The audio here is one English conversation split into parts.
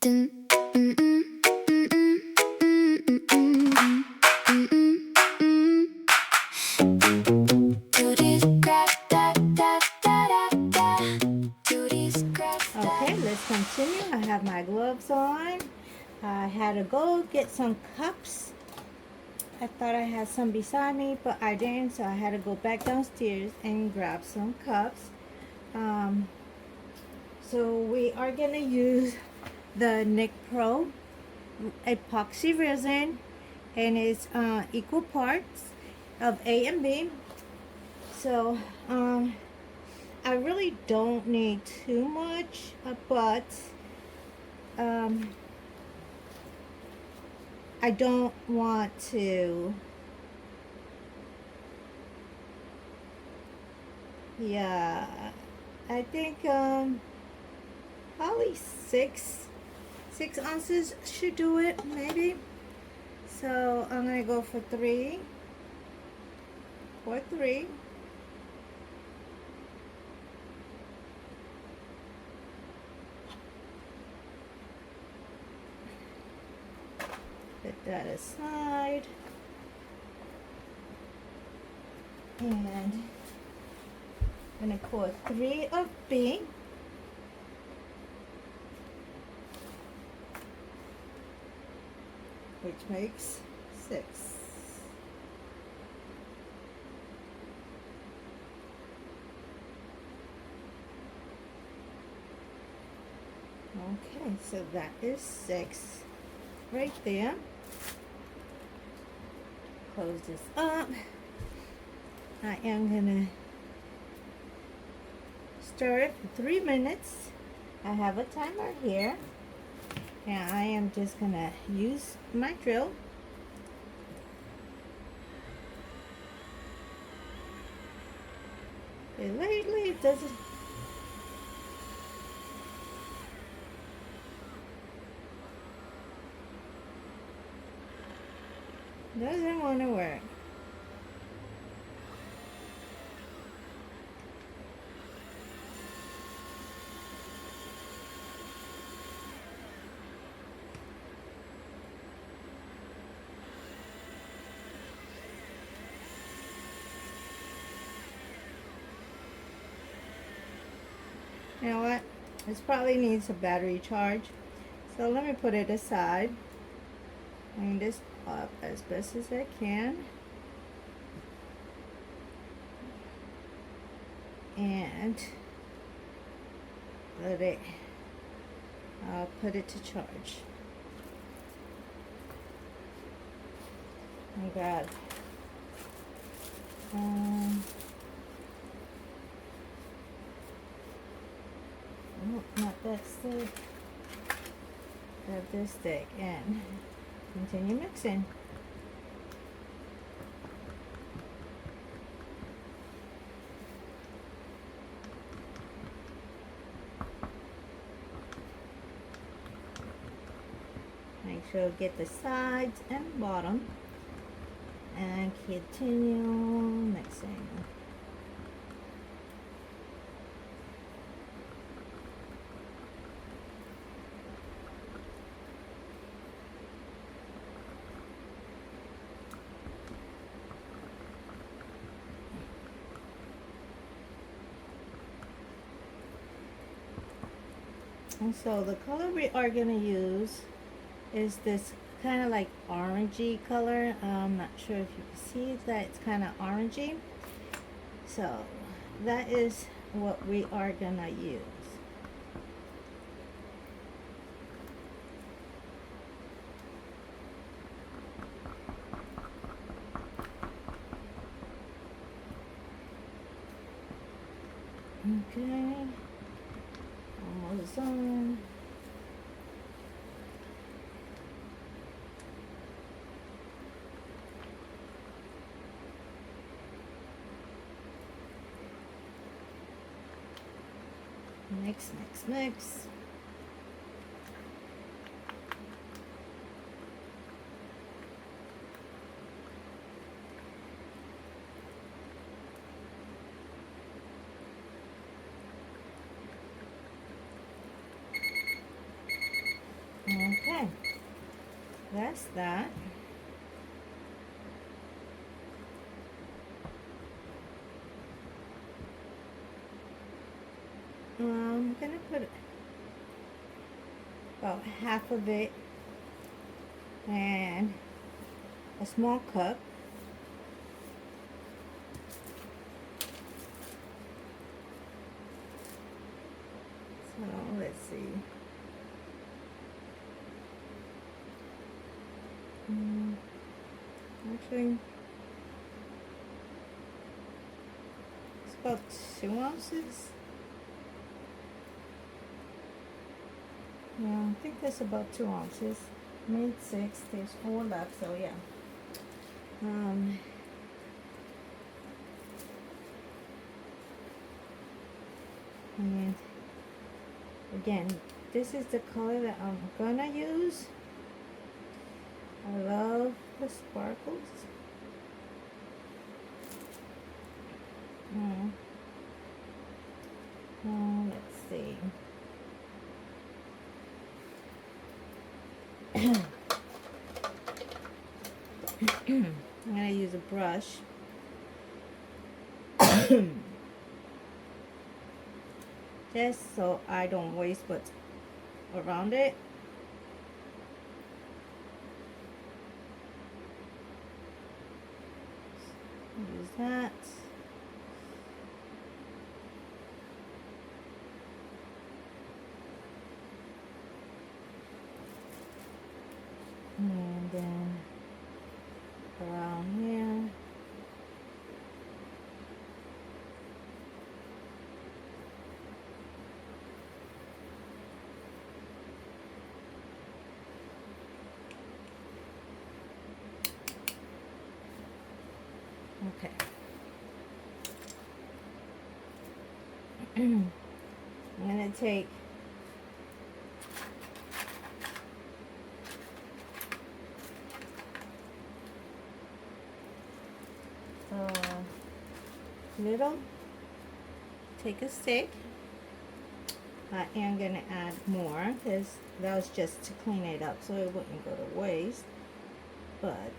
let's continue. I have my gloves on. I had to go get some cups. I thought I had some beside me, but I didn't, so I had to go back downstairs and grab some cups. So we are gonna use the Nick Pro epoxy resin, and it's equal parts of A and B. So I really don't need too much, but I don't want to, yeah, I think probably six ounces should do it, maybe. So I'm gonna go for three. Put that aside, and I'm gonna pour 3 of B. Which makes 6. Okay, so that is 6 right there. Close this up. I am gonna stir it for 3 minutes. I have a timer here. And I am just gonna use my drill. And lately it doesn't want to work. You know what? This probably needs a battery charge. So let me put it aside. Clean this up as best as I can. And I'll put it to charge. Oh God. Not that stick. Grab this stick and continue mixing. Make sure to get the sides and bottom and continue mixing. And so the color we are going to use is this kind of like orangey color. I'm not sure if you can see that it's kind of orangey. So that is what we are going to use. Okay, almost done. Mix, mix, mix. Okay, that's that. I'm gonna put about half of it and a small cup. So let's see. Actually, it's about 2 ounces. Yeah, I think that's about 2 ounces. Made 6. There's 4 left, so yeah. And again, this is the color that I'm gonna use. I love the sparkles. Let's see. I'm gonna use a brush. Just so I don't waste what's around it. Use that. And then around here. Okay. I'm gonna take little, take a stick. I am gonna add more because that was just to clean it up so it wouldn't go to waste. But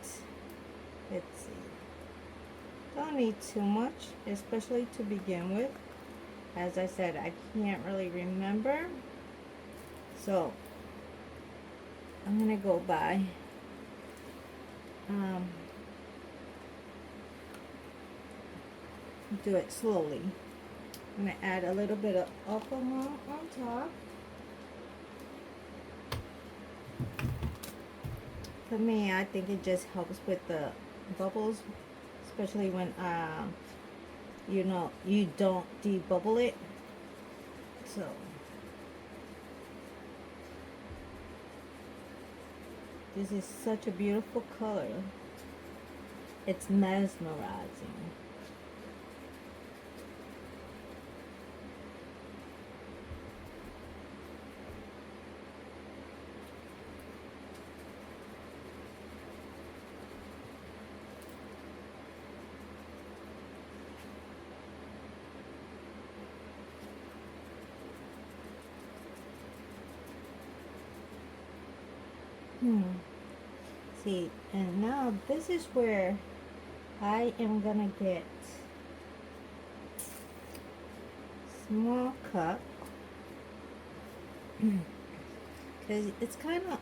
let's see. Don't need too much, especially to begin with. As I said, I can't really remember. So I'm gonna go by do it slowly. I'm gonna add a little bit of alcohol on top. For me, I think it just helps with the bubbles, especially when you know you don't debubble it. So this is such a beautiful color. It's mesmerizing. See, and now this is where I am gonna get small cup because it's kind of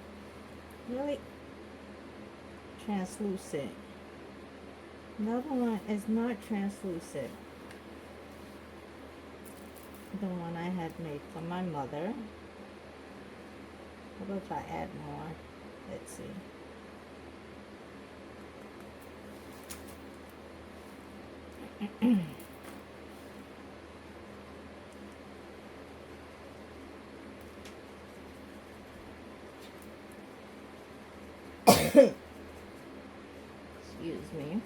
really translucent. Another one is not translucent. The one I had made for my mother. What if I add more? Let's see. Excuse me.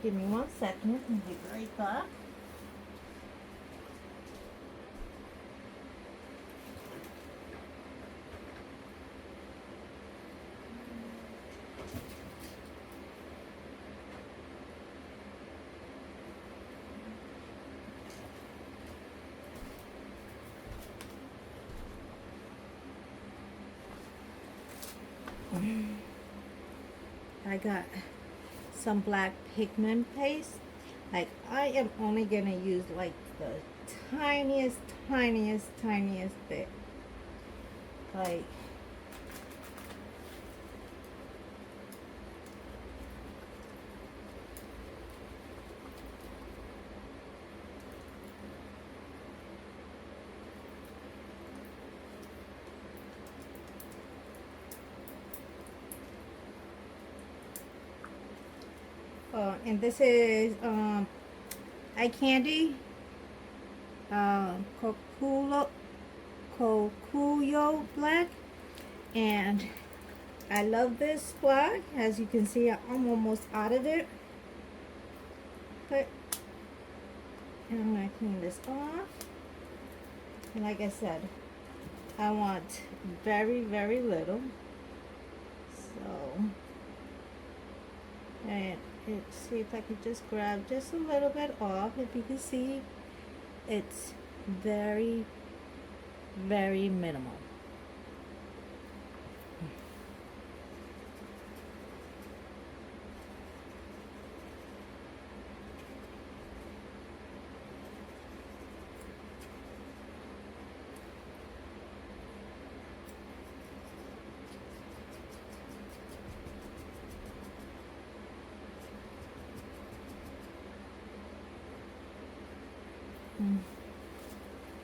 Give me 1 second and be right back. I got some black pigment paste. Like, I am only gonna use like the tiniest bit. Like, and this is eye candy, Kokuyo black, and I love this black. As you can see, I'm almost out of it. But I'm gonna clean this off. And like I said, I want very little. So, and let's see if I can just grab just a little bit off. If you can see, it's very minimal.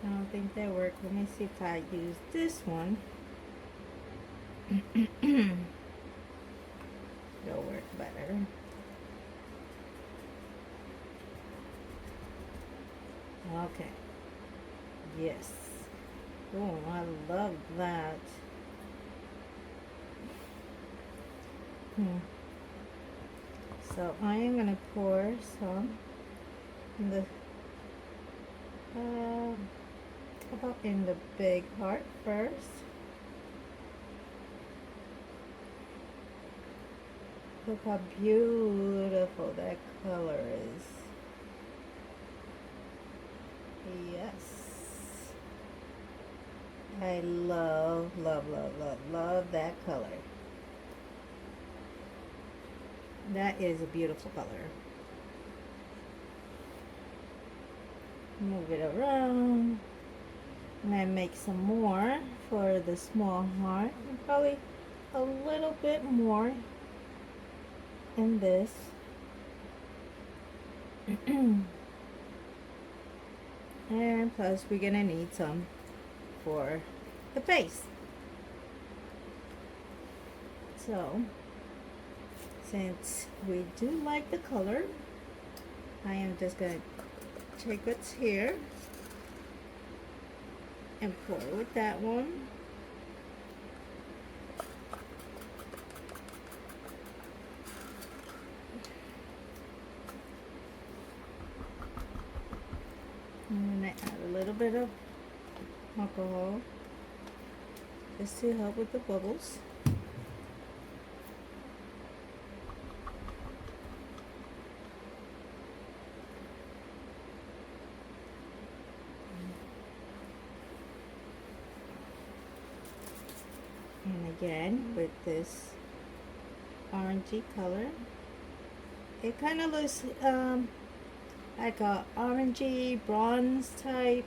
I don't think that worked. Let me see if I use this one. It'll work better. Okay. Yes. Oh, I love that. So I am gonna pour some in the about in the big heart first. Look how beautiful that color is. Yes. I love that color. That is a beautiful color. Move it around. And I make some more for the small heart. And probably a little bit more in this. And plus we're gonna need some for the face. So, since we do like the color, I am just gonna take what's here and pour with that one. And then I add a little bit of alcohol just to help with the bubbles. And again, with this orangey color, it kind of looks like a orangey bronze type.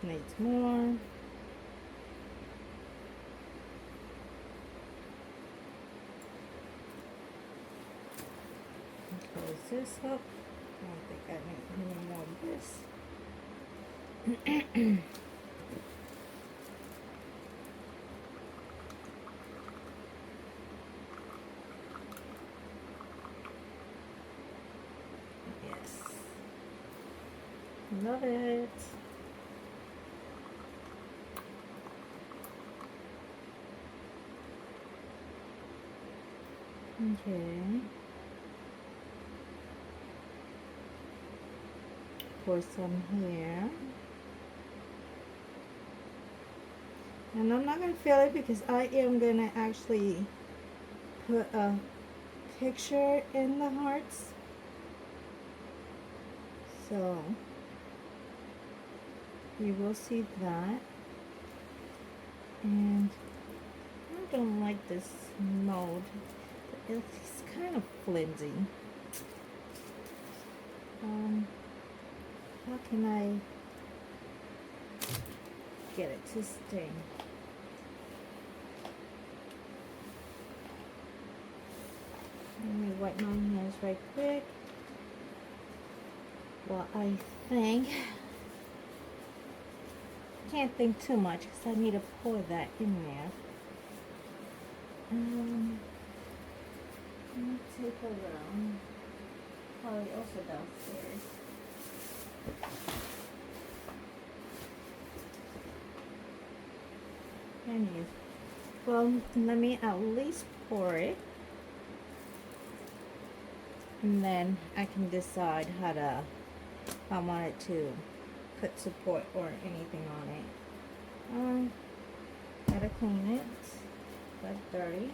Needs more. Close this up. I don't think I need any more of this. Yes. Love it. Okay. pour some here. And I'm not going to fill it because I am going to actually put a picture in the hearts. So you will see that. And I don't like this mold. It's kind of flimsy. How can I get it to stay? Let me wipe my hands right quick. Well, I think, can't think too much because I need to pour that in there. Let me take a around. Probably also downstairs. Anyway, well, let me at least pour it. And then I can decide how to, if I want it to put support or anything on it. Gotta clean it. That's dirty.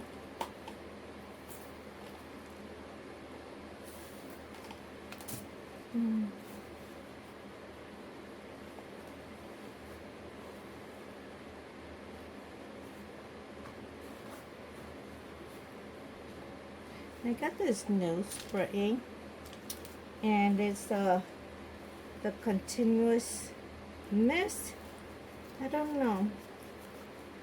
I got this new spray, and it's the continuous mist. I don't know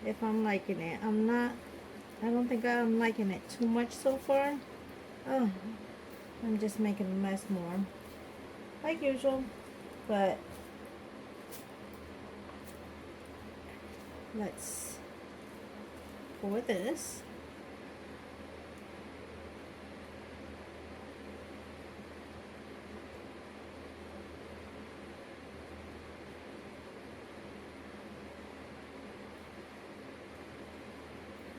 if I'm liking it. I don't think I'm liking it too much so far. Oh, I'm just making a mess more, like usual. But let's pour this.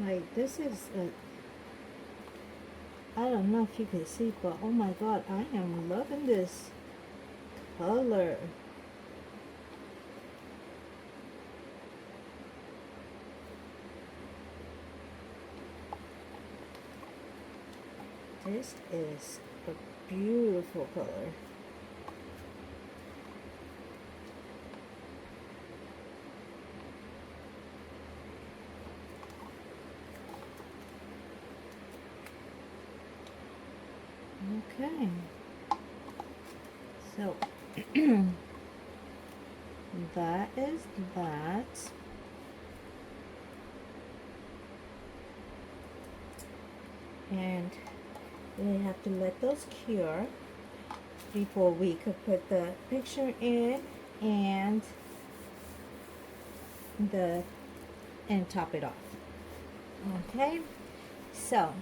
Like, this is I don't know if you can see, but oh my god, I am loving this color. This is a beautiful color. Okay, so that is that. And we have to let those cure before we could put the picture in and top it off. Okay, so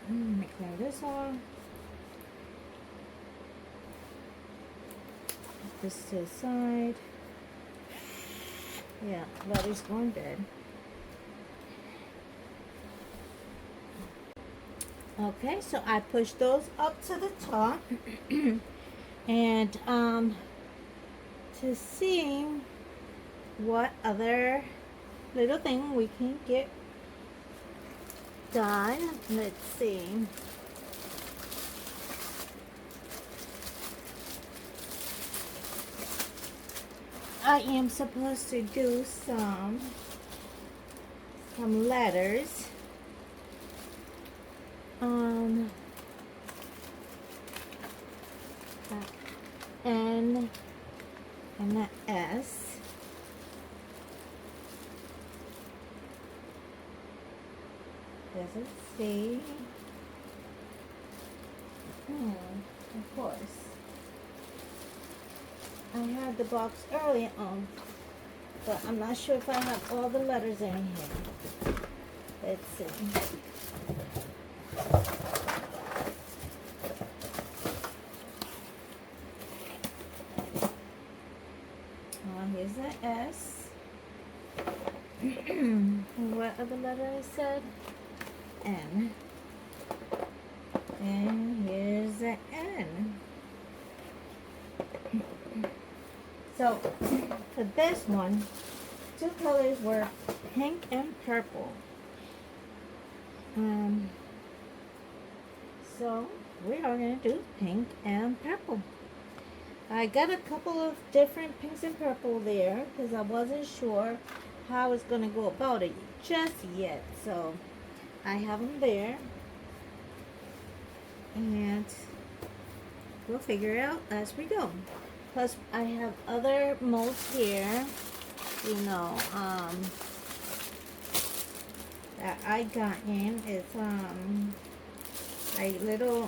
let me clear this off. Put this to the side. Yeah, that is going dead. Okay, so I push those up to the top and to see what other little thing we can get done. Let's see. I am supposed to do some letters. N and an S. There's a C. Of course. I had the box earlier on, but I'm not sure if I have all the letters in here. Let's see. Here's an S. What other letter I said? N. And here's an N. So for this one, two colors were pink and purple. So we are going to do pink and purple. I got a couple of different pinks and purple there because I wasn't sure how I was going to go about it just yet. So I have them there. And we'll figure it out as we go. Plus I have other molds here, you know, that I got in. It's like little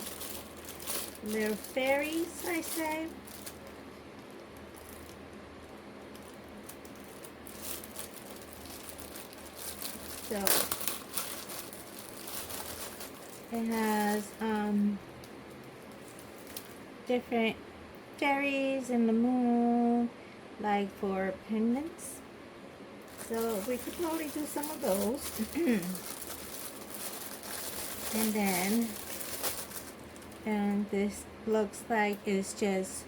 fairies, I say. So it has different fairies and the moon, like for pendants. So we could probably do some of those. And this looks like it's just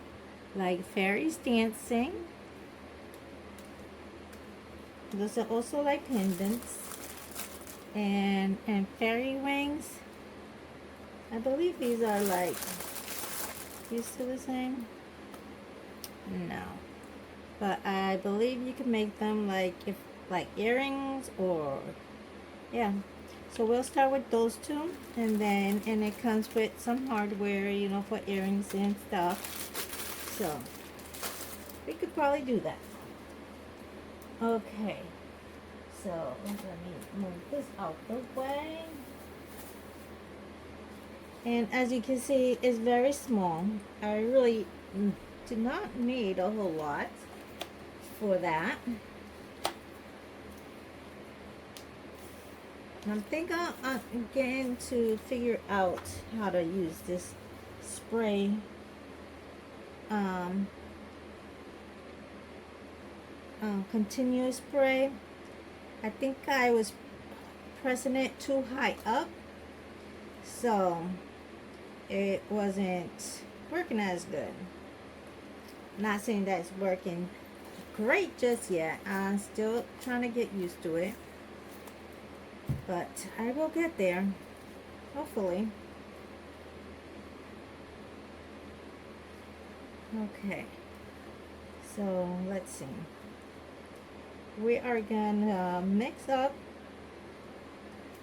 like fairies dancing. Those are also like pendants. And fairy wings. I believe these are like, these two the same? No. But I believe you can make them like earrings or, yeah. So we'll start with those two, and it comes with some hardware, you know, for earrings and stuff. So we could probably do that. Okay. So let me move this out the way. And as you can see, it's very small. I really do not need a whole lot for that. I'm thinking I'm getting to figure out how to use this spray continuous spray. I think I was pressing it too high up, so it wasn't working as good. Not saying that it's working great just yet. I'm still trying to get used to it, but I will get there, hopefully. Okay, so let's see. We are gonna mix up.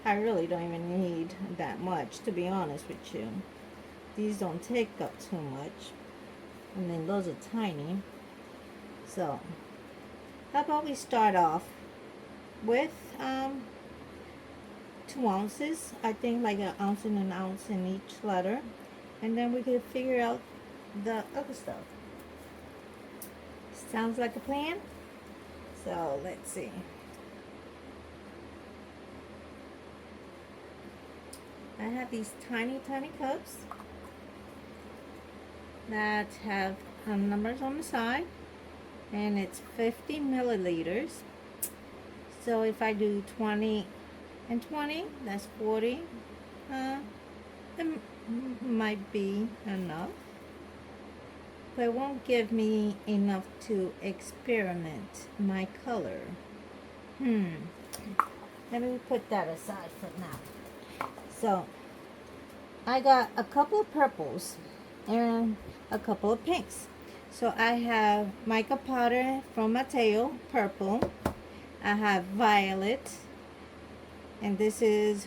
I really don't even need that much, to be honest with you. These don't take up too much, and then those are tiny. So how about we start off with 2 ounces. I think like an ounce and an ounce in each letter, and then we can figure out the other stuff. Sounds like a plan? So let's see. I have these tiny cups that have numbers on the side, and it's 50 milliliters. So if I do 20 and 20, that's 40. It might be enough, but it won't give me enough to experiment my color. Let me put that aside for now. So I got a couple of purples and a couple of pinks. So I have mica powder from Mateo, purple. I have violet, and this is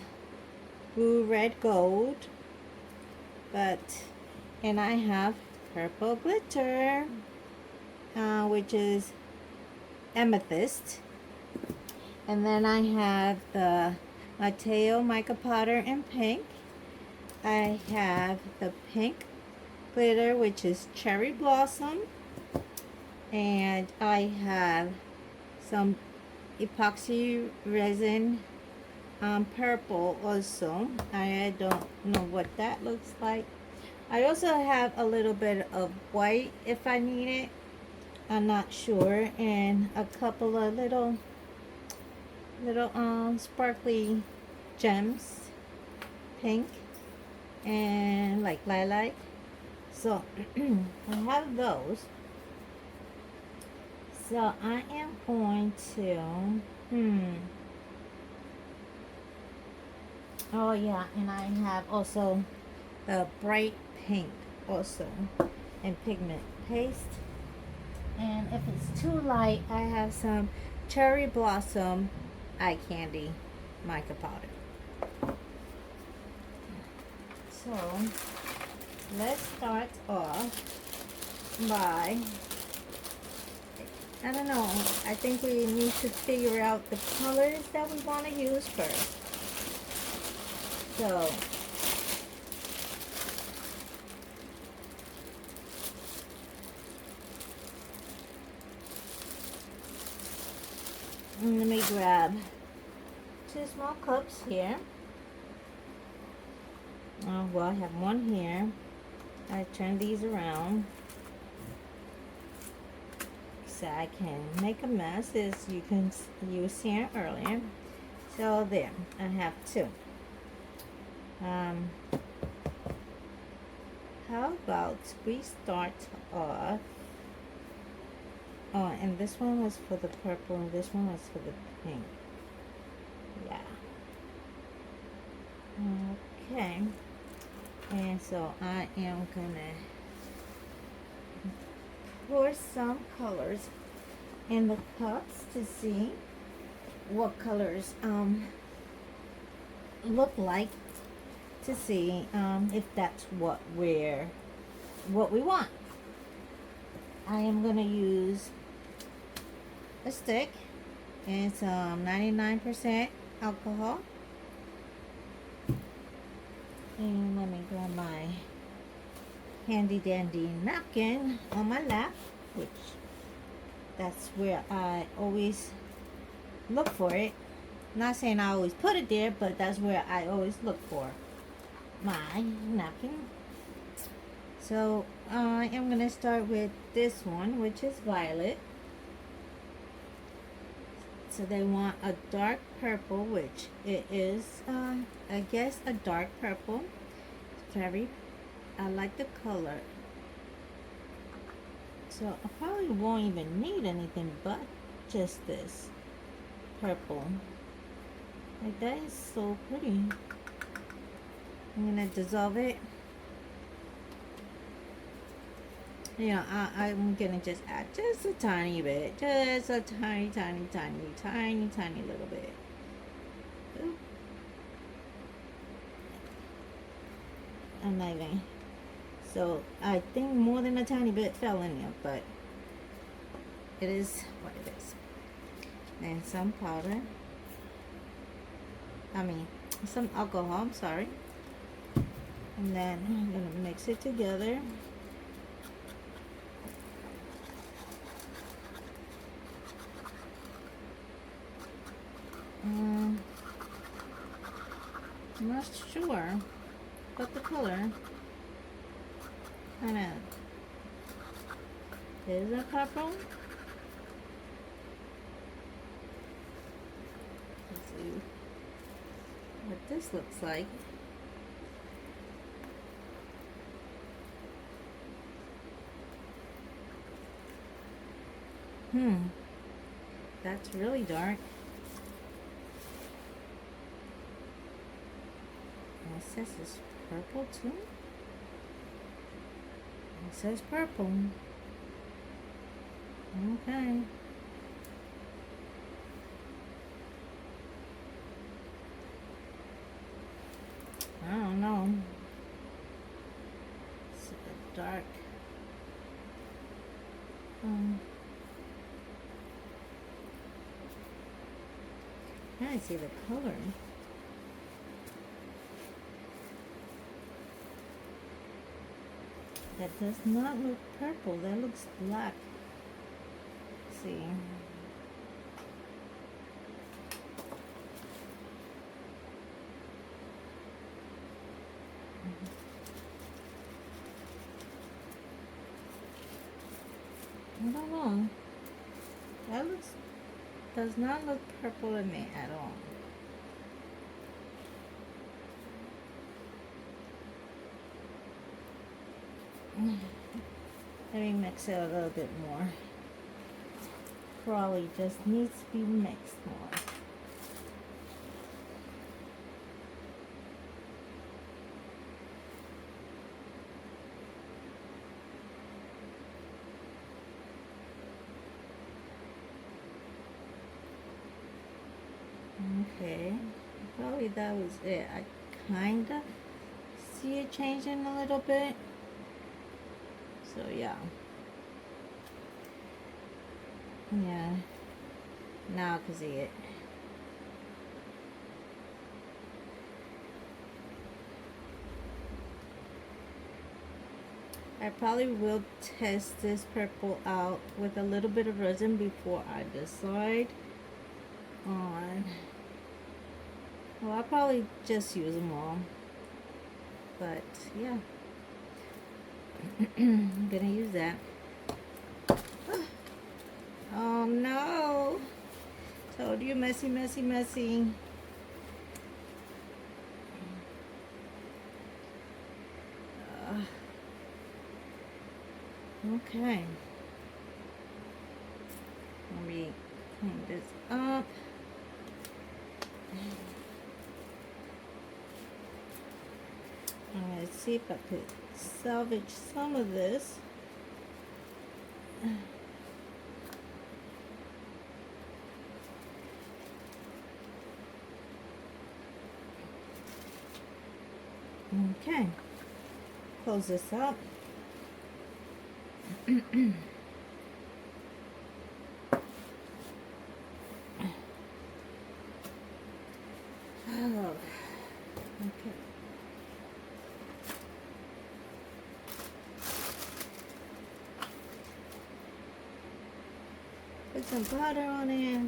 blue, red, gold. And I have purple glitter, which is amethyst. And then I have the Mateo mica powder in pink. I have the pink glitter, which is cherry blossom. And I have some epoxy resin purple also. I don't know what that looks like. I also have a little bit of white if I need it. I'm not sure. And a couple of little sparkly gems, pink and like lilac. So I have those. So I am going to, oh yeah, and I have also the bright pink also and pigment paste. And if it's too light, I have some cherry blossom eye candy mica powder. So let's start off by, I don't know, I think we need to figure out the colors that we want to use first. So let me grab 2 small cups here. Well, I have one here. I turn these around so I can make a mess, as you were seeing earlier. So there, I have 2. How about we start off? Oh, and this one was for the purple, and this one was for the pink. Yeah. Okay. And so I am gonna pour some colors in the cups to see what colors look like, to see if that's what we want. I am gonna use a stick. It's 99% alcohol. And let me grab my handy dandy napkin on my lap, which that's where I always look for it. Not saying I always put it there, but that's where I always look for my napkin. So I am going to start with this one, which is violet. So they want a dark purple, which it is, I guess, a dark purple. I like the color. So I probably won't even need anything but just this purple. Like, that is so pretty. I'm gonna dissolve it. Yeah, I'm gonna just add just a tiny bit, just a tiny little bit. Ooh. Amazing. So I think more than a tiny bit fell in there, but it is what it is. And some powder. Some alcohol, I'm sorry. And then I'm gonna mix it together. I'm not sure, but the color kind of is a purple. Let's see what this looks like. That's really dark. And it says it's purple too. It says purple. Okay. I don't know. It's a bit dark. I see the color. That does not look purple. That looks black. Let's see. I don't know. That does not look purple to me at all. Let me mix it a little bit more. probably just needs to be mixed more. Okay, probably that was it. I kinda see it changing a little bit. So yeah. Yeah. Now I can see it. I probably will test this purple out with a little bit of resin before I decide on. Well, I'll probably just use them all. But yeah. I'm gonna use that. Oh no! Told you, messy, messy, messy. Okay. Let me clean this up. I'm gonna see if I could salvage some of this. Okay. Close this up. Oh, okay. Put some powder on it.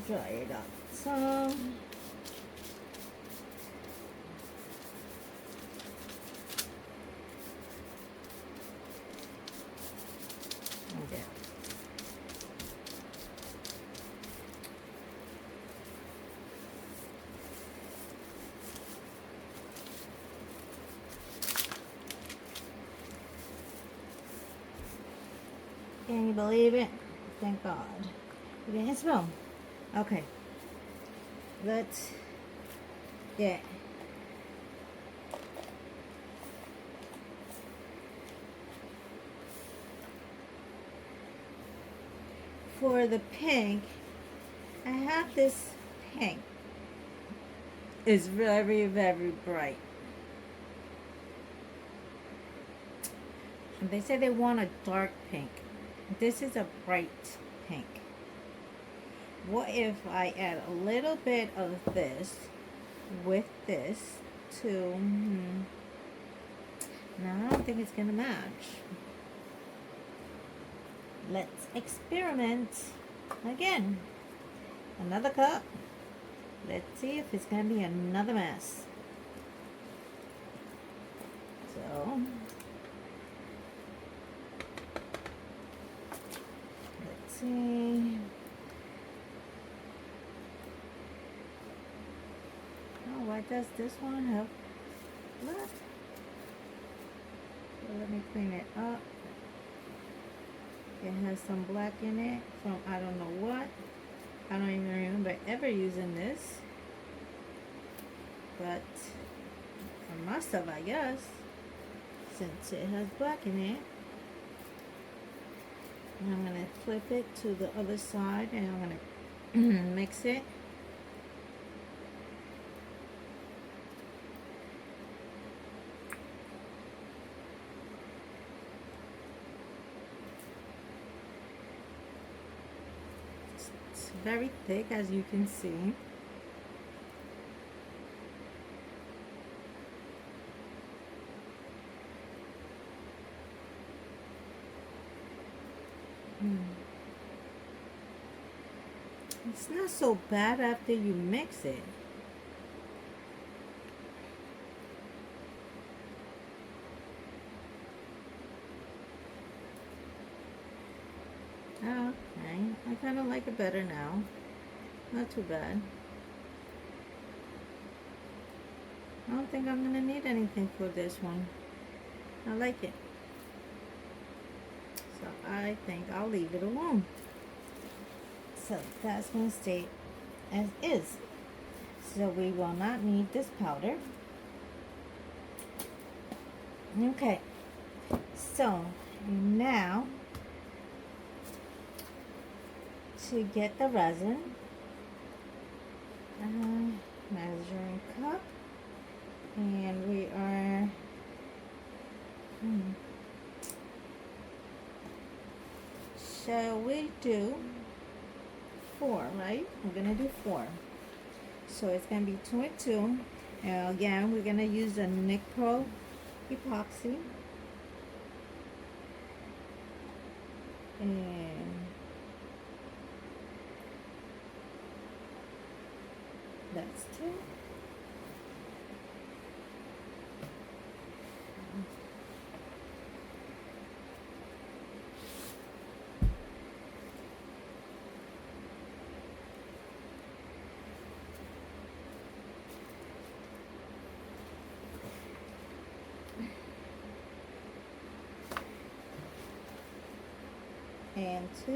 Dry it up some. Okay. Can you believe it? Thank God. You didn't smell. Okay. Let's get for the pink. I have this pink. It's very, very bright. And they say they want a dark pink. This is a bright pink. What if I add a little bit of this with this to... No, I don't think it's gonna match. Let's experiment again. Another cup. Let's see if it's gonna be another mess. So let's see. Oh, why does this one have black? So let me clean it up. It has some black in it from I don't know what. I don't even remember ever using this. But I must have, I guess, since it has black in it. And I'm going to flip it to the other side and I'm going to mix it. It's very thick, as you can see. It's not so bad after you mix it. Oh, okay. I kind of like it better now. Not too bad. I don't think I'm going to need anything for this one. I like it. So I think I'll leave it alone. So that's going to stay as is. So we will not need this powder. Okay. So now to get the resin, measuring cup, and we are shall we do 4, right? We're gonna do 4. So it's gonna be 2 and 2. And again, we're gonna use the Nick Pro epoxy. And that's 2. And 2.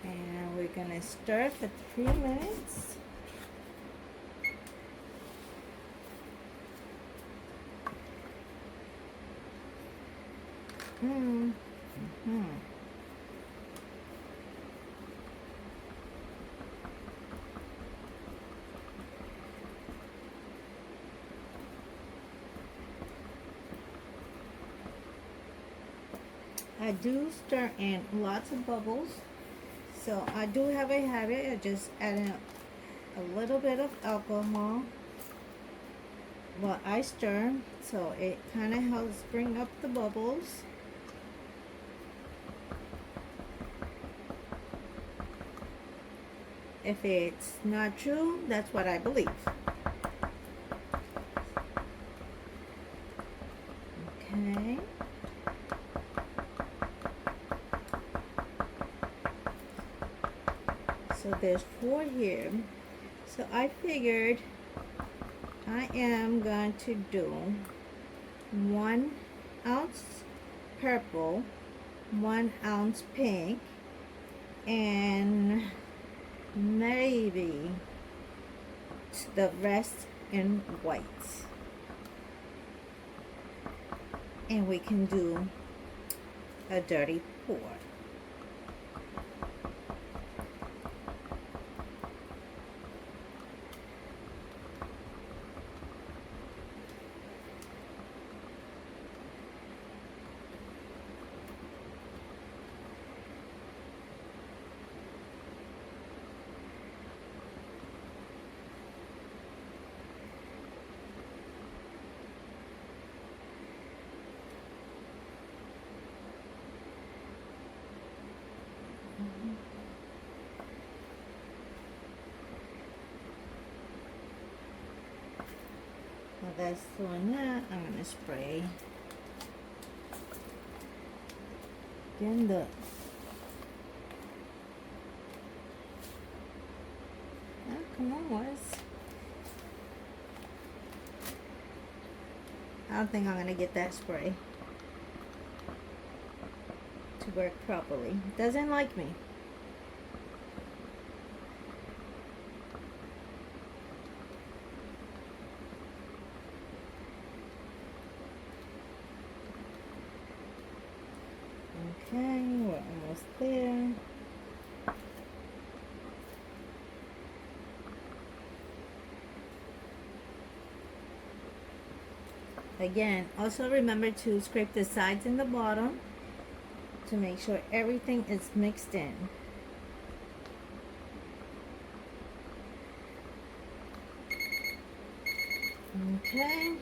And we're gonna stir for 3 minutes. I do stir in lots of bubbles, so I do have a habit of just adding a little bit of alcohol while I stir, so it kind of helps bring up the bubbles. If it's not true, that's what I believe. Okay. So there's 4 here. So I figured I am going to do 1 ounce purple, 1 ounce pink, and maybe the rest in white. And we can do a dirty pour. While that's doing that, I'm going to spray again the come on, Wes. I don't think I'm going to get that spray to work properly. It doesn't like me. Okay, we're almost there. Again, also remember to scrape the sides and the bottom to make sure everything is mixed in. Okay.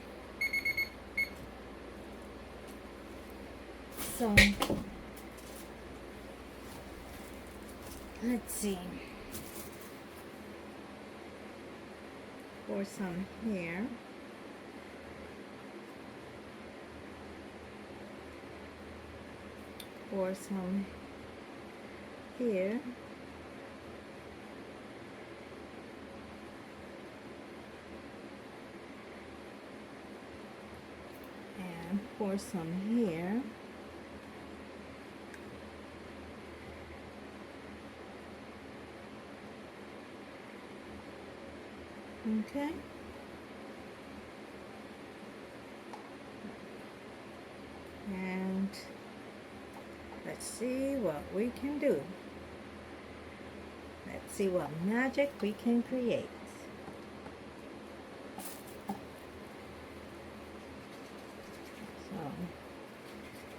So, let's see. Pour some here. pour some here. And pour some here. Okay. And let's see what we can do. Let's see what magic we can create. So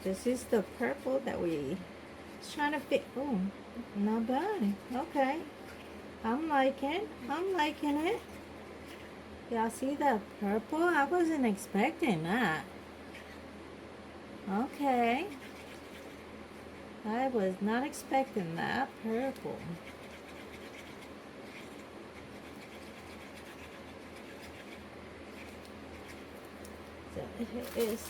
this is the purple that we was trying to fit. Oh, not bad. Okay. I'm liking it. Y'all see the purple? I wasn't expecting that. Okay. I was not expecting that purple. So it is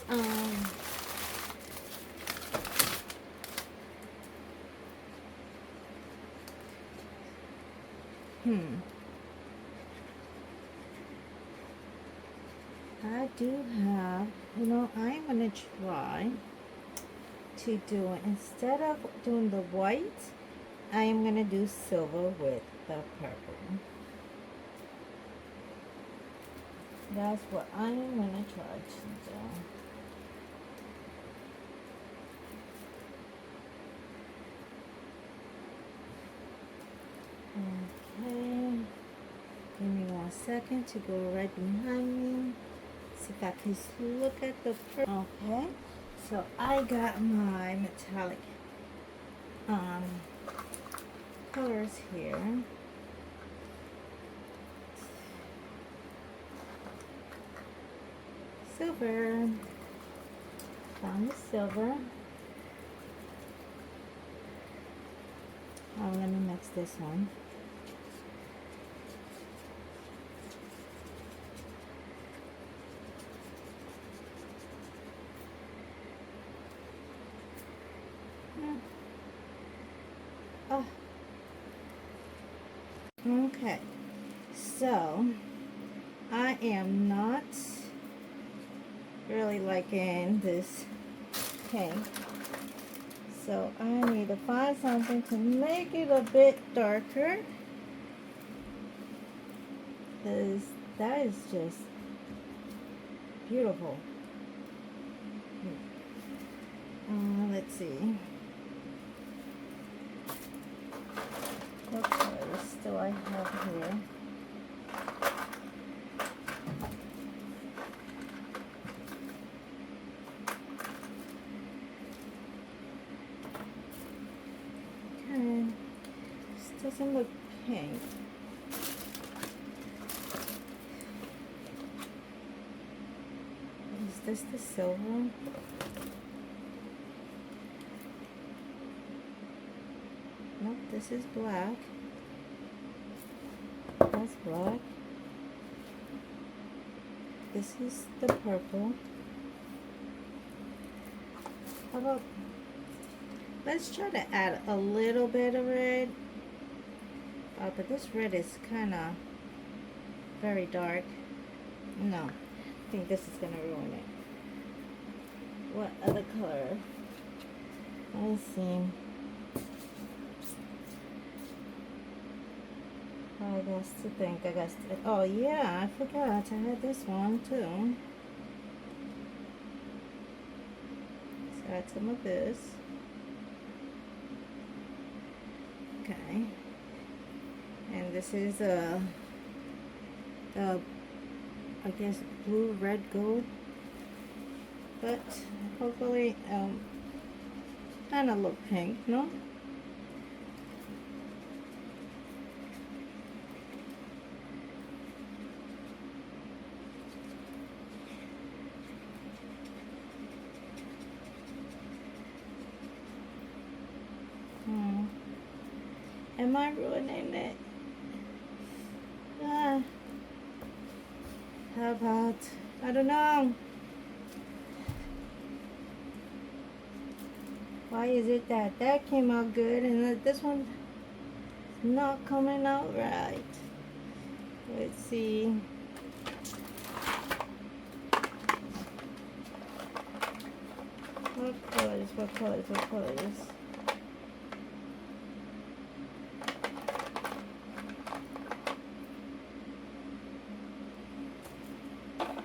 I do have, I'm gonna try to do it. Instead of doing the white, I am gonna do silver with the purple. That's what I am gonna try to do. Okay, give me 1 second to go right behind me. See if I can look at the purple. Okay, so I got my metallic colors here. Silver. Found the silver. Oh, let me mix this one. Oh. Okay. So I am not really liking this pink. So I need to find something to make it a bit darker. Because that is just beautiful. Let's see. What colors do I have here? Okay, this doesn't look pink. Is this the silver? Nope, this is black. That's black. This is the purple. How about, let's try to add a little bit of red. But this red is kind of very dark. No, I think this is going to ruin it. What other color? Let's see. I guess to think, oh yeah, I forgot I had this one too. Let's add some of this. Okay. And this is I guess blue, red, gold. But hopefully, kind of look pink, no? Am I ruining it? How about, I don't know. Why is it that that came out good and that this one not coming out right? Let's see. What colors? What colors? What colors?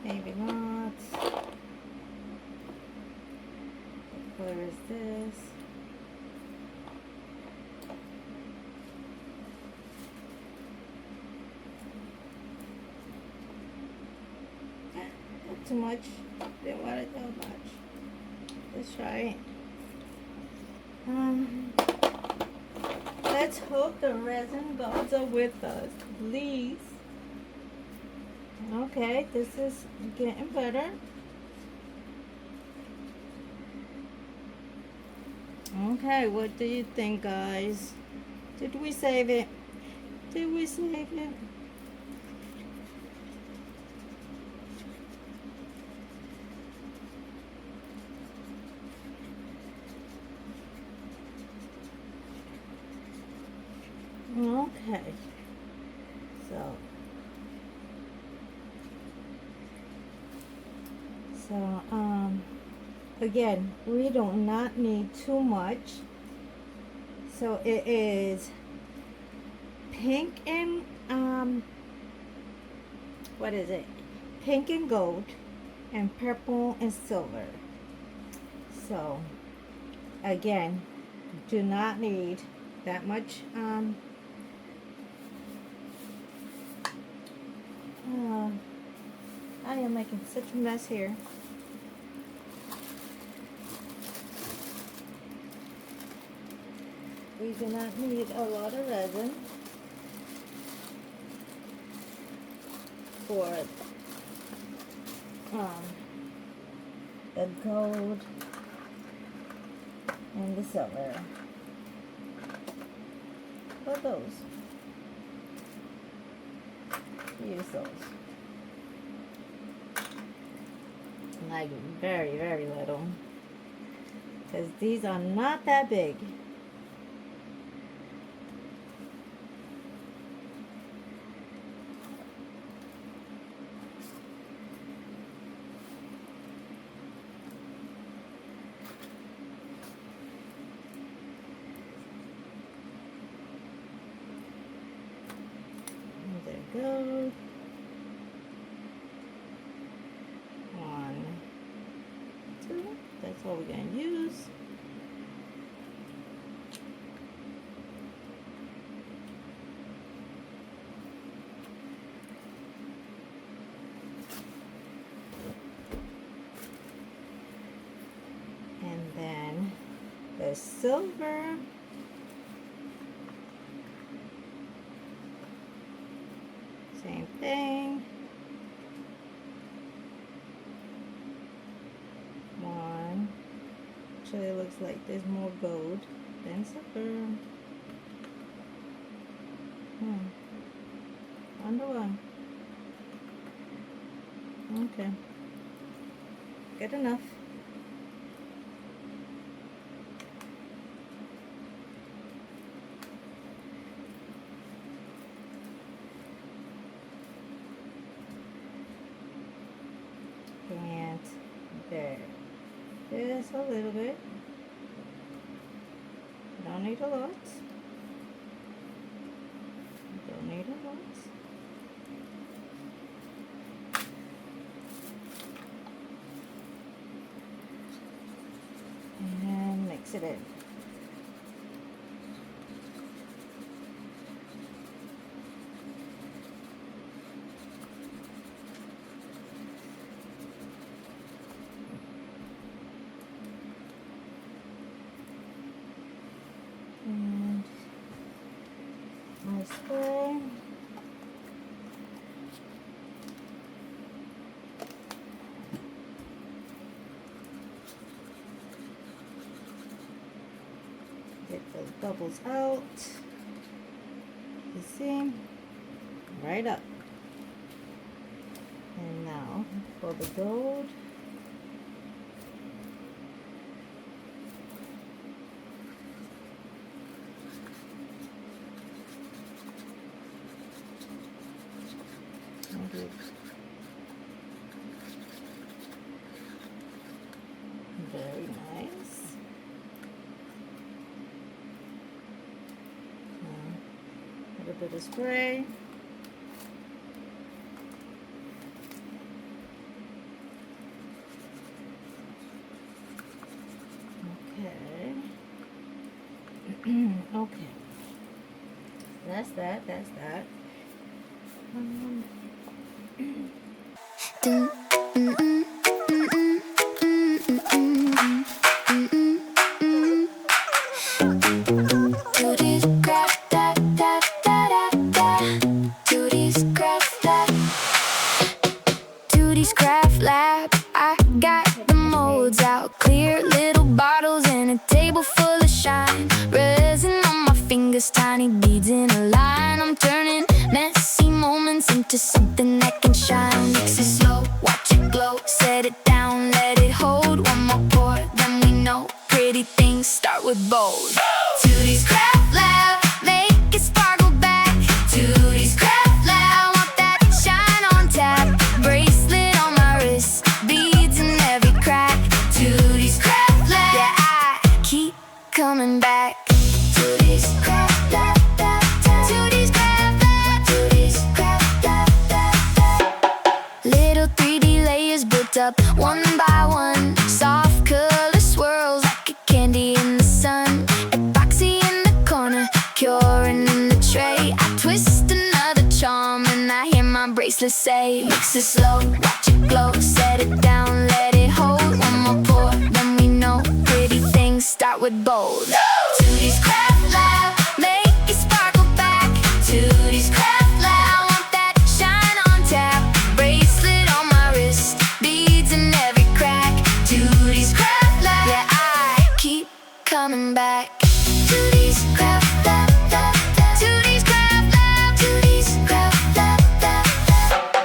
Maybe not. What color is this? Not too much. Didn't want it that much. Let's try it. Let's hope the resin gods are with us, please. Okay, this is getting better. Okay, what do you think, guys? Did we save it? Did we save it? Okay. So, again, we do not need too much. So it is pink and, what is it? Pink and gold and purple and silver. So, again, do not need that much, I am making such a mess here. We do not need a lot of resin for the gold and the silver. What are those? Use those. Like very, very little. Because these are not that big. There goes. One, two. That's all we're going to use. And then the silver. Same thing. One. Actually, it looks like there's more gold than silver. Wonder why. Okay. Good enough. And there. Just a little bit. Don't need a lot. Don't need a lot. And mix it in. And my spray. Get those bubbles out. You see? Right up. And now for the gold. bit of spray. Okay. Okay. That's that. Tooties Craft Lab, I got the molds out. Clear little bottles and a table full of shine. Resin on my fingers, tiny beads in a line. I'm turning messy moments into something that can shine. Mix it slow, watch it glow. Set it down, let it hold. One more pour, then we know pretty things start with bold. Tooties Craft Lab, make it sparkle back. Tooties Craft Lab, want that shine on tap. Bracelet on my wrist, beads in every crack. Tooties Craft Lab, yeah, I keep coming back. Tooties Craft Lab, Tooties Craft Lab, Tooties Craft Lab. Little 3D layers built up one by one. Soft color swirls like a candy in the sun. Epoxy in the corner, curing in the tray. I twist another charm and I hear my bracelet say, mix it slow, watch it glow. Set it down, let it hold. One more pour, then we know pretty things start with bold. Tooties Craft Lab, make it sparkle back. Tooties Craft Lab, want that shine on tap. Bracelet on my wrist, beads in every crack. Tooties Craft Lab, yeah, I keep coming back. Tooties Craft Lab, Tooties Craft Lab, Tooties Craft Lab.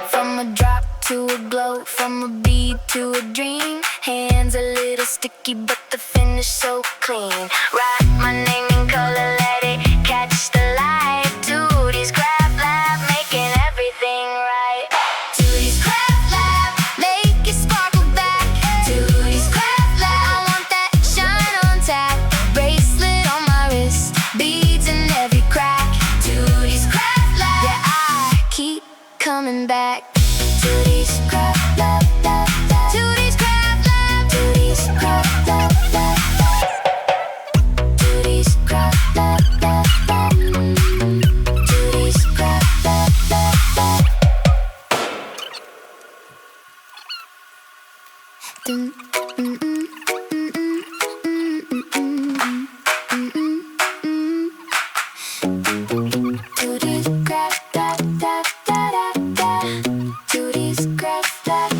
From a drop to a glow, from a bead to a dream. Hands a little sticky, but the finish so clean. Write my name in color, let it catch the light. Tooties Craft Lab, making everything right. Tooties Craft Lab, make it sparkle back. Tooties Craft Lab, I want that shine on tap. Bracelet on my wrist, beads in every crack. Tooties Craft Lab, yeah, I keep coming back. Tooties Craft Lab, Tooties Craft Lab, Tooties Craft Lab, Tooties Craft Lab, Tooties Craft Lab. Dun, mm, mm, mm, mm, mm, mm, mm, mm. Tooties Craft Lab, da, da, da, da. Tooties Craft Lab.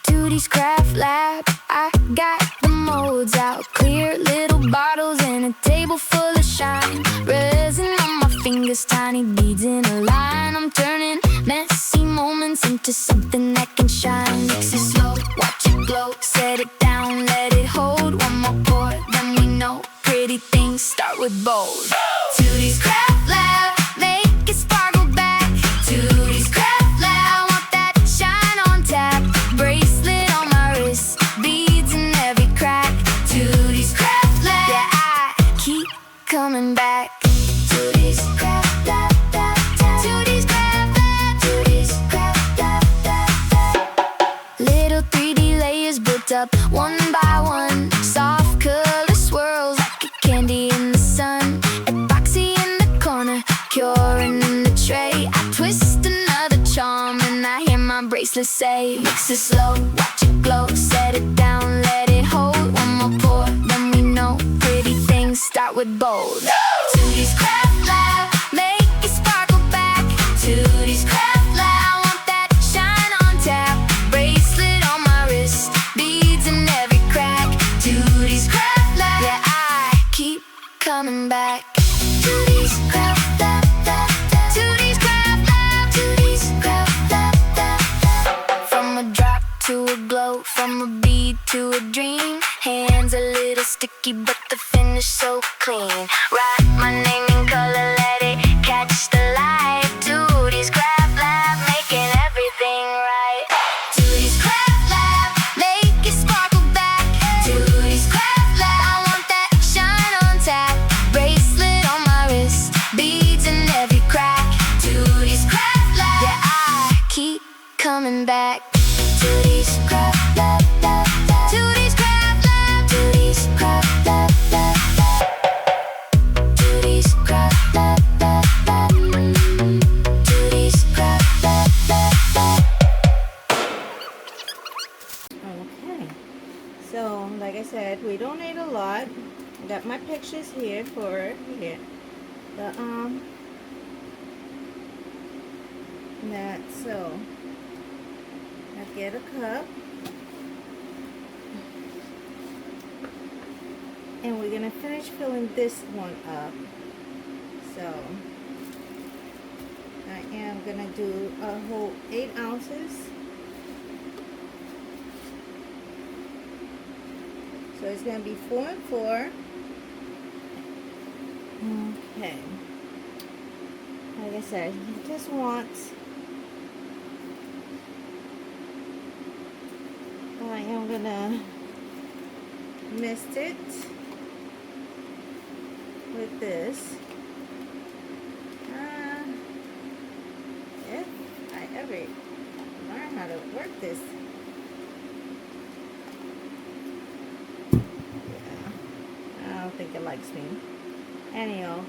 Tooties Craft Lab, I got the molds out. Clear little bottles and a table full of shine. Resin on my fingers, tiny beads in a line. I'm turning messy moments into something that can shine. Mix it slow, watch it glow. Set it down, let it hold. One more pour, then we know pretty things start with bold. Tooties Craft Lab, make it sparkle back. Tooties Craft Lab, want that shine on tap. Bracelet on my wrist, beads in every crack. Tooties Craft Lab, yeah, I keep coming back. Tooties Craft Lab, Tooties Craft Lab, Tooties Craft Lab. Little 3D layers built up one by one. Soft color swirls like a candy in the sun. Epoxy in the corner, curing in the tray. I twist another charm and I hear my bracelet say, mix it slow, watch it glow. Set it down, let it hold. One more pour, then we know pretty things start with bold. Tooties Craft Lab, make it sparkle back. Tooties Craft Lab, want that shine on tap. Bracelet on my wrist, beads in every crack. Tooties Craft Lab, yeah, I keep coming back. Tooties Craft Lab, Tooties Craft Lab, Tooties Craft Lab. From a drop to a glow, from a bead to a dream. Hands a little sticky, but the finish so clean. Write my name in color, let it catch the light. Tooties Craft Lab, making everything right. Tooties Craft Lab, make it sparkle back. Tooties Craft Lab, I want that shine on tap. Bracelet on my wrist, beads So, like I said, we don't need a lot. I got my pictures here for here. The that so I get a cup, and we're gonna finish filling this one up. So I am gonna do a whole 8 ounces. So it's gonna be 4 and 4. Okay. Like I said, you just want. I am gonna mist it with this. If I ever learn how to work this, yeah, I don't think it likes me. Anyhow,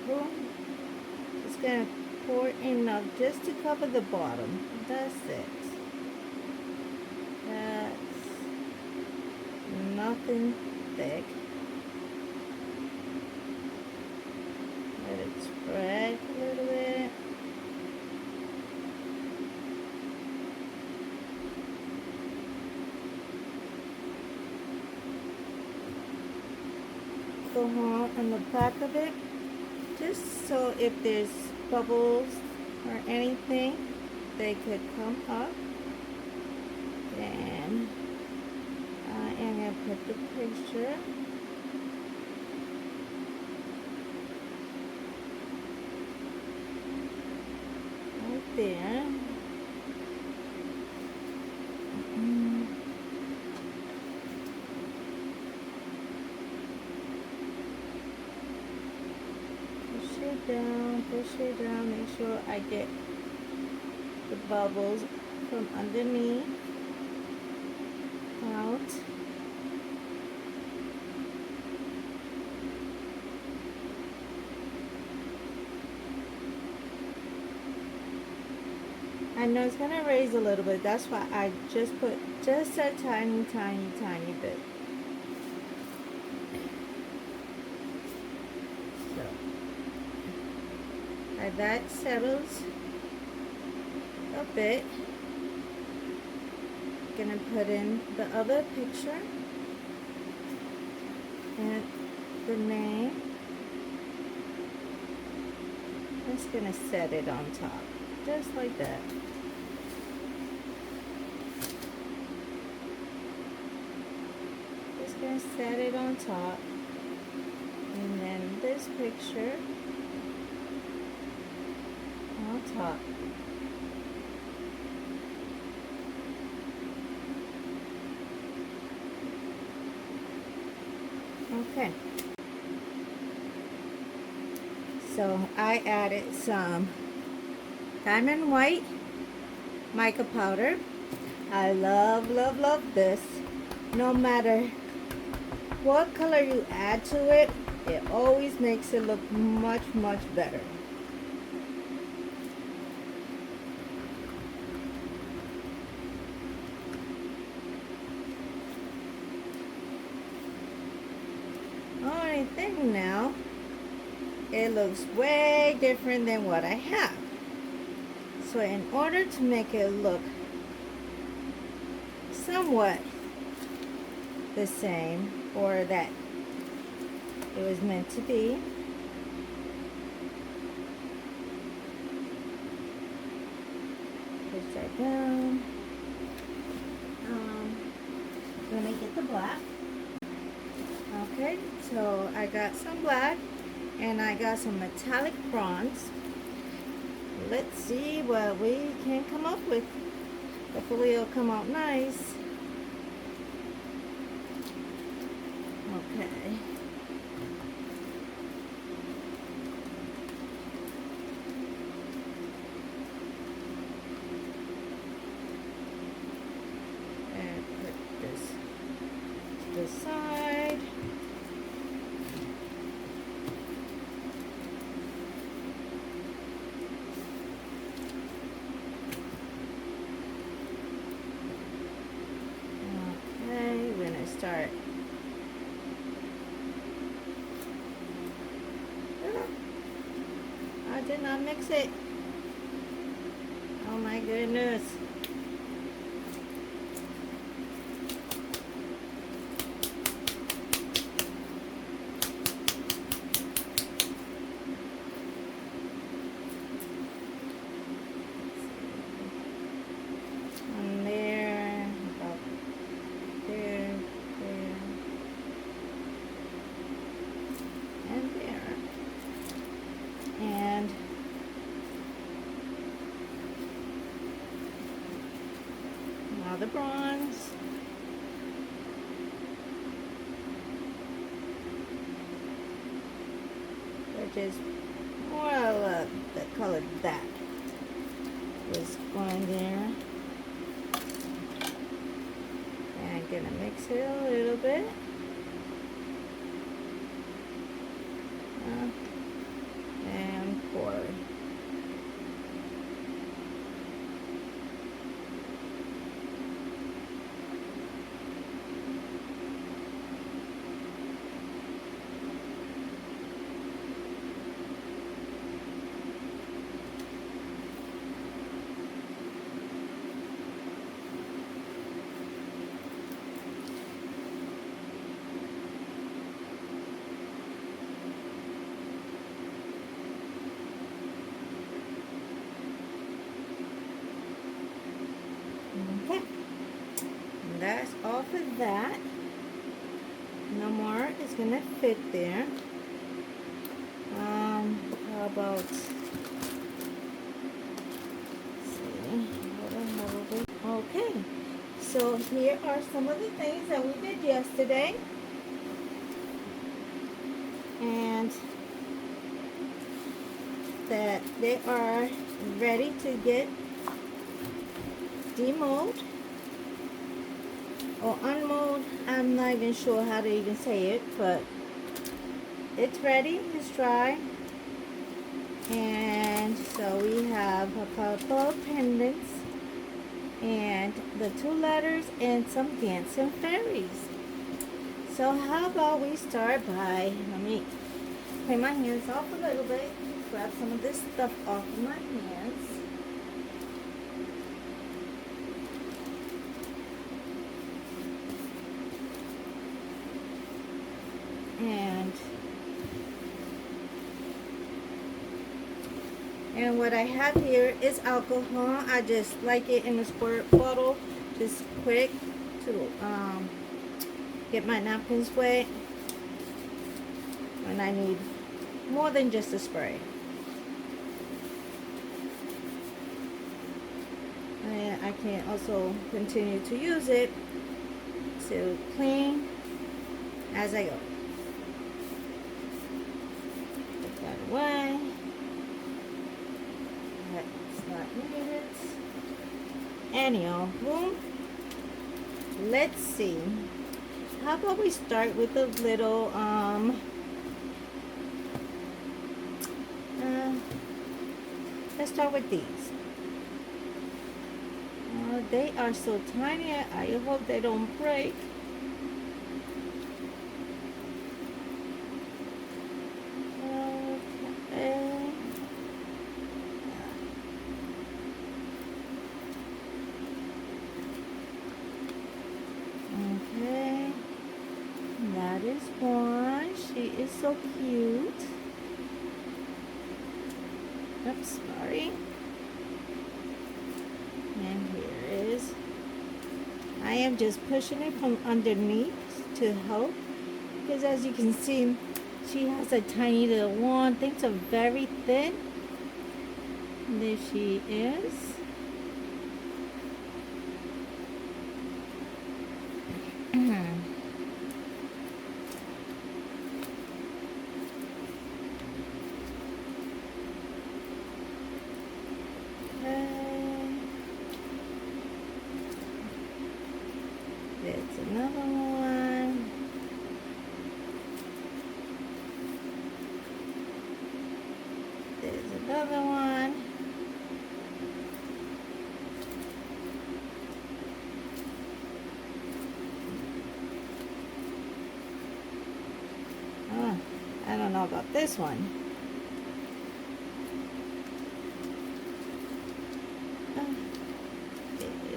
just gonna pour enough just to cover the bottom. That's it. That's nothing thick. Let it spread a little bit. Go on the back of it, just so if there's bubbles or anything, they could come up. And I am going to put the picture right there. Push it down, make sure I get the bubbles from underneath out. I know it's gonna raise a little bit, that's why I just put just a tiny bit. That settles a bit. Gonna put in the other picture and the name. Just gonna set it on top, just like that. Just gonna set it on top, and then this picture on top. Okay. So I added some diamond white mica powder. I love this. No matter what color you add to it, it always makes it look much better. Only thing now, it looks way different than what I have. So in order to make it look somewhat the same, or that it was meant to be, push that down. I'm gonna get the black. Okay, so I got some black and I got some metallic bronze. Let's see what we can come up with. Hopefully it'll come out nice. Okay. And put this to the side. Okay, we're gonna start did not mix it. Oh my goodness. On there, about there, there, and there. And now the bronze. Which is more of the color that was going there. And gonna mix it a little bit. And pour it. Okay, and that's all for that. No more is gonna fit there. How about, let's see, okay, so here are some of the things that we did yesterday. And that they are ready to get demold or unmold. I'm not even sure how to even say it, but it's ready, it's dry. And so we have a couple of pendants and the 2 letters and some dancing fairies. So how about we start by, let me clean my hands off a little bit, grab some of this stuff off of my hands. And what I have here is alcohol. I just like it in a squirt bottle, just quick to get my napkins wet when I need more than just a spray. And I can also continue to use it to clean as I go. Put that away. That's not needed. Anyhow, let's see. How about we start with a little let's start with these. They are so tiny. I hope they don't break. Okay, that is one. She is so cute. Oops, sorry. And here is, I am just pushing it from underneath to help, because as you can see, she has a tiny little one. Things are very thin. And there she is. There's another one. There's another one. I don't know about this one.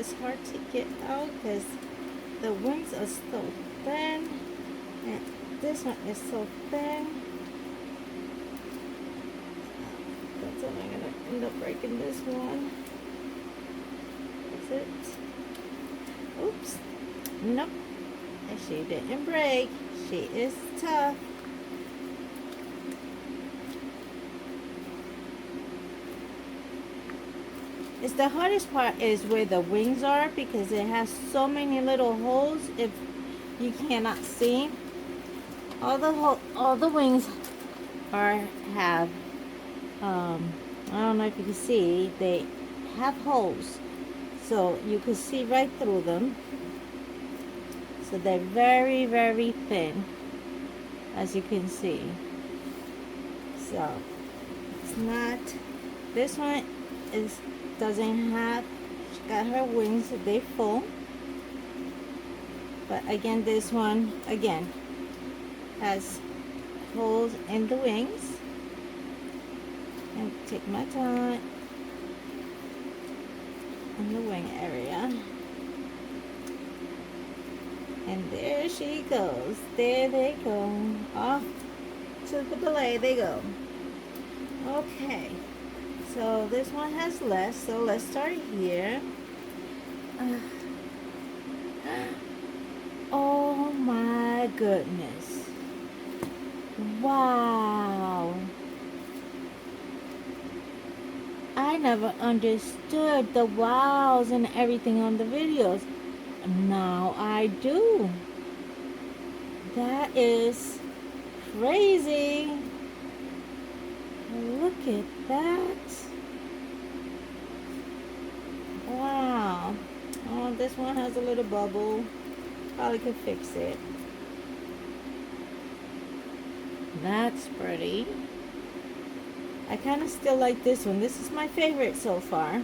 is hard to get out because the wings are so thin, and this one is so thin. That's when I'm gonna end up breaking this one. That's it. Oops. Nope. And she didn't break. She is tough. It's the hardest part is where the wings are because it has so many little holes. If you cannot see, all the wings have I don't know if you can see, they have holes, so you can see right through them. So they're very, very thin, as you can see. So it's not, this one doesn't have, she got her wings, they full. But again, this one, again, has holes in the wings. And take my time in the wing area. And there she goes. There they go. Off to the belay they go. Okay. So this one has less. So let's start here. Oh my goodness. Wow. I never understood the wows and everything on the videos. Now I do. That is crazy. Look at that. Wow. Oh, this one has a little bubble. Probably could fix it. That's pretty. I kind of still like this one. This is my favorite so far.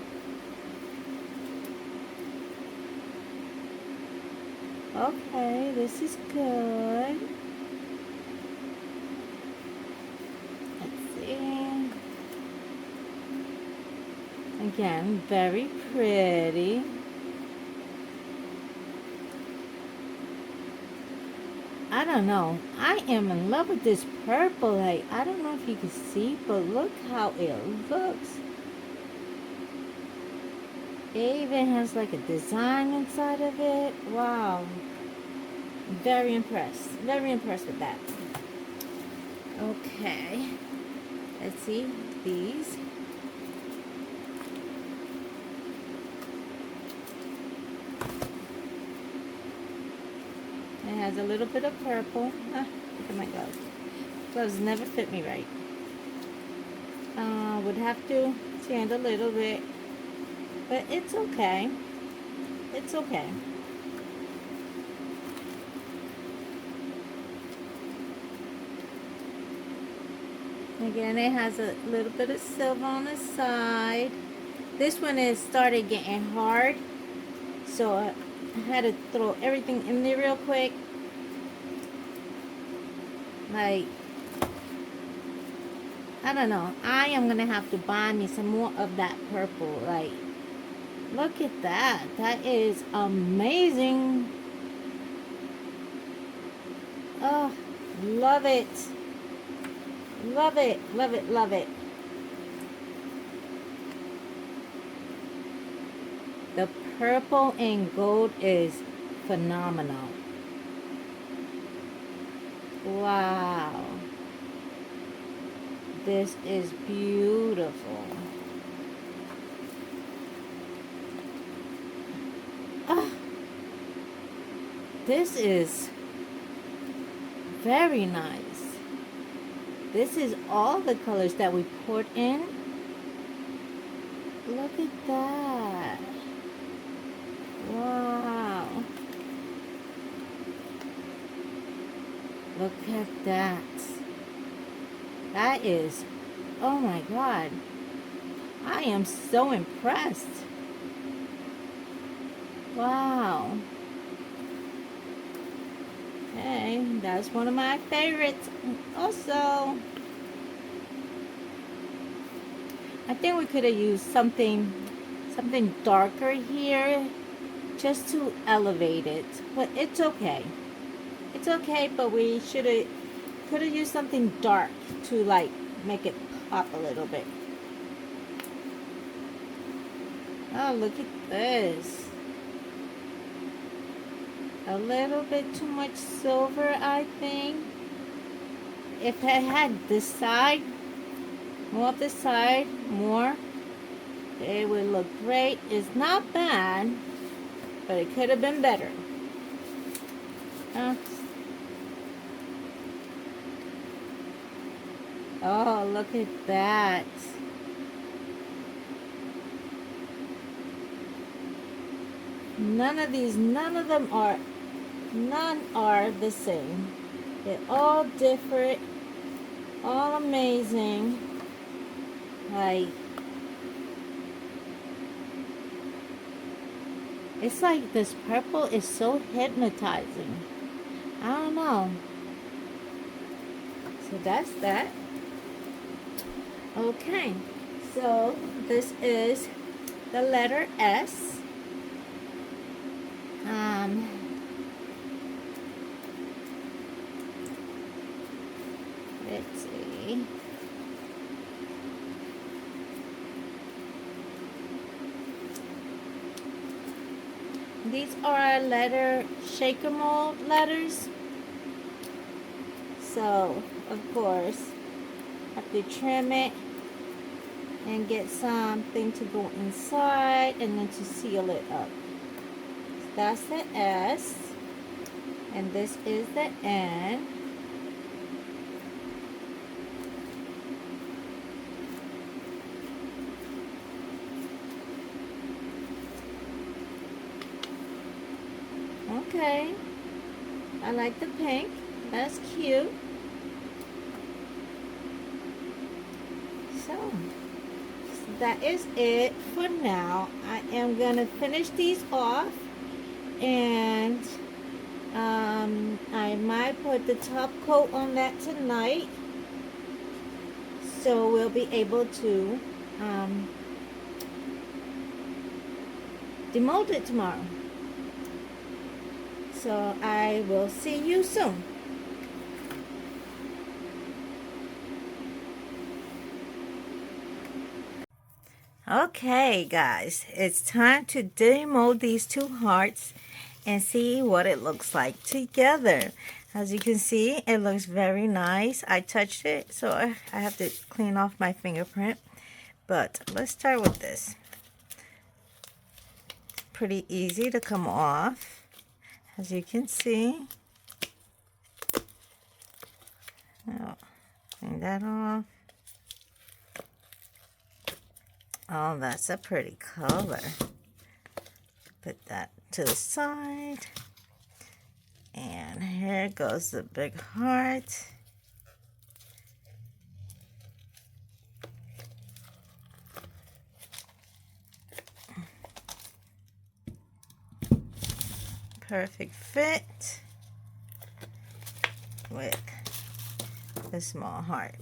Okay, this is good. Let's see. Again, very pretty. I don't know. I am in love with this purple. Like, I don't know if you can see, but look how it looks. It even has like a design inside of it. Wow. Very impressed. Very impressed with that. Okay. Let's see these. It has a little bit of purple. Ah, look at my gloves. Gloves never fit me right. Would have to sand a little bit. But it's okay. It's okay. Again, it has a little bit of silver on the side. This one is started getting hard. So I had to throw everything in there real quick. Like, I don't know. I am going to have to buy me some more of that purple. Like, look at that. That is amazing. Oh, love it. Love it. Love it. Love it. The purple and gold is phenomenal. Wow. This is beautiful. Ah, this is very nice. This is all the colors that we poured in. Look at that. Wow. Look at that. That is, oh my God. I am so impressed. Wow. Okay, that's one of my favorites. Also, I think we could have used something darker here just to elevate it, but it's okay. It's okay, but we could have used something dark to like make it pop a little bit. Oh, look at this. A little bit too much silver, I think. If I had this side, more of this side, more, it would look great. It's not bad, but it could have been better. Oh, look at that. None are the same. They're all different, all amazing. Like, it's like this purple is so hypnotizing. I don't know. So that's that. Okay, so this is the letter S. Let's see. These are letter shaker mold letters. So, of course, have to trim it and get something to go inside and then to seal it up. So that's the S, and this is the N. Okay, I like the pink. That's cute. So that is it for now. I am gonna finish these off, and I might put the top coat on that tonight, so we'll be able to demold it tomorrow. So I will see you soon. Okay, guys, it's time to demold these two hearts and see what it looks like together. As you can see, it looks very nice. I touched it, so I have to clean off my fingerprint. But let's start with this. Pretty easy to come off. As you can see, now clean that off. Oh, that's a pretty color. Put that to the side. And here goes the big heart. Perfect fit with the small heart.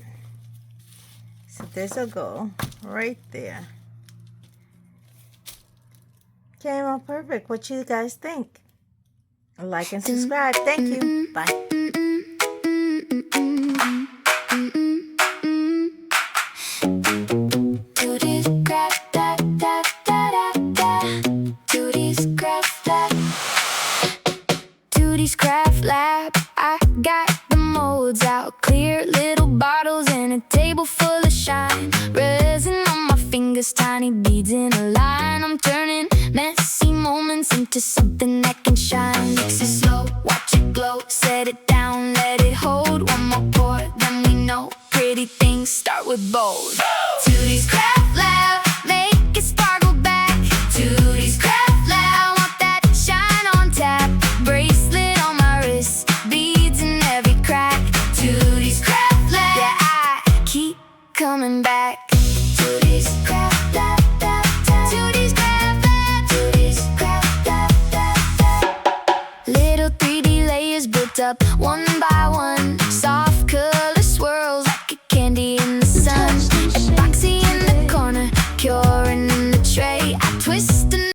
So this will go right there. Came out perfect. What you guys think? Like and subscribe. Thank you. Bye. Craft lab, I got the molds out, clear little bottles and a table full of shine. Resin on my fingers, tiny beads in a line. I'm turning messy moments into something that can shine. Mix it slow, watch it glow, set it down, let it hold. One more pour, then we know pretty things start with bold. Tooties Craft Lab, make it sparkle back. Tooties Craft Lab, want that shine on tap. Bracelet on my wrist, beads in every crack. Tooties Craft Lab, yeah, I keep coming back. Tooties Craft Lab, Tooties Craft Lab, Tooties Craft Lab. Little 3D layers built up one by one. Saw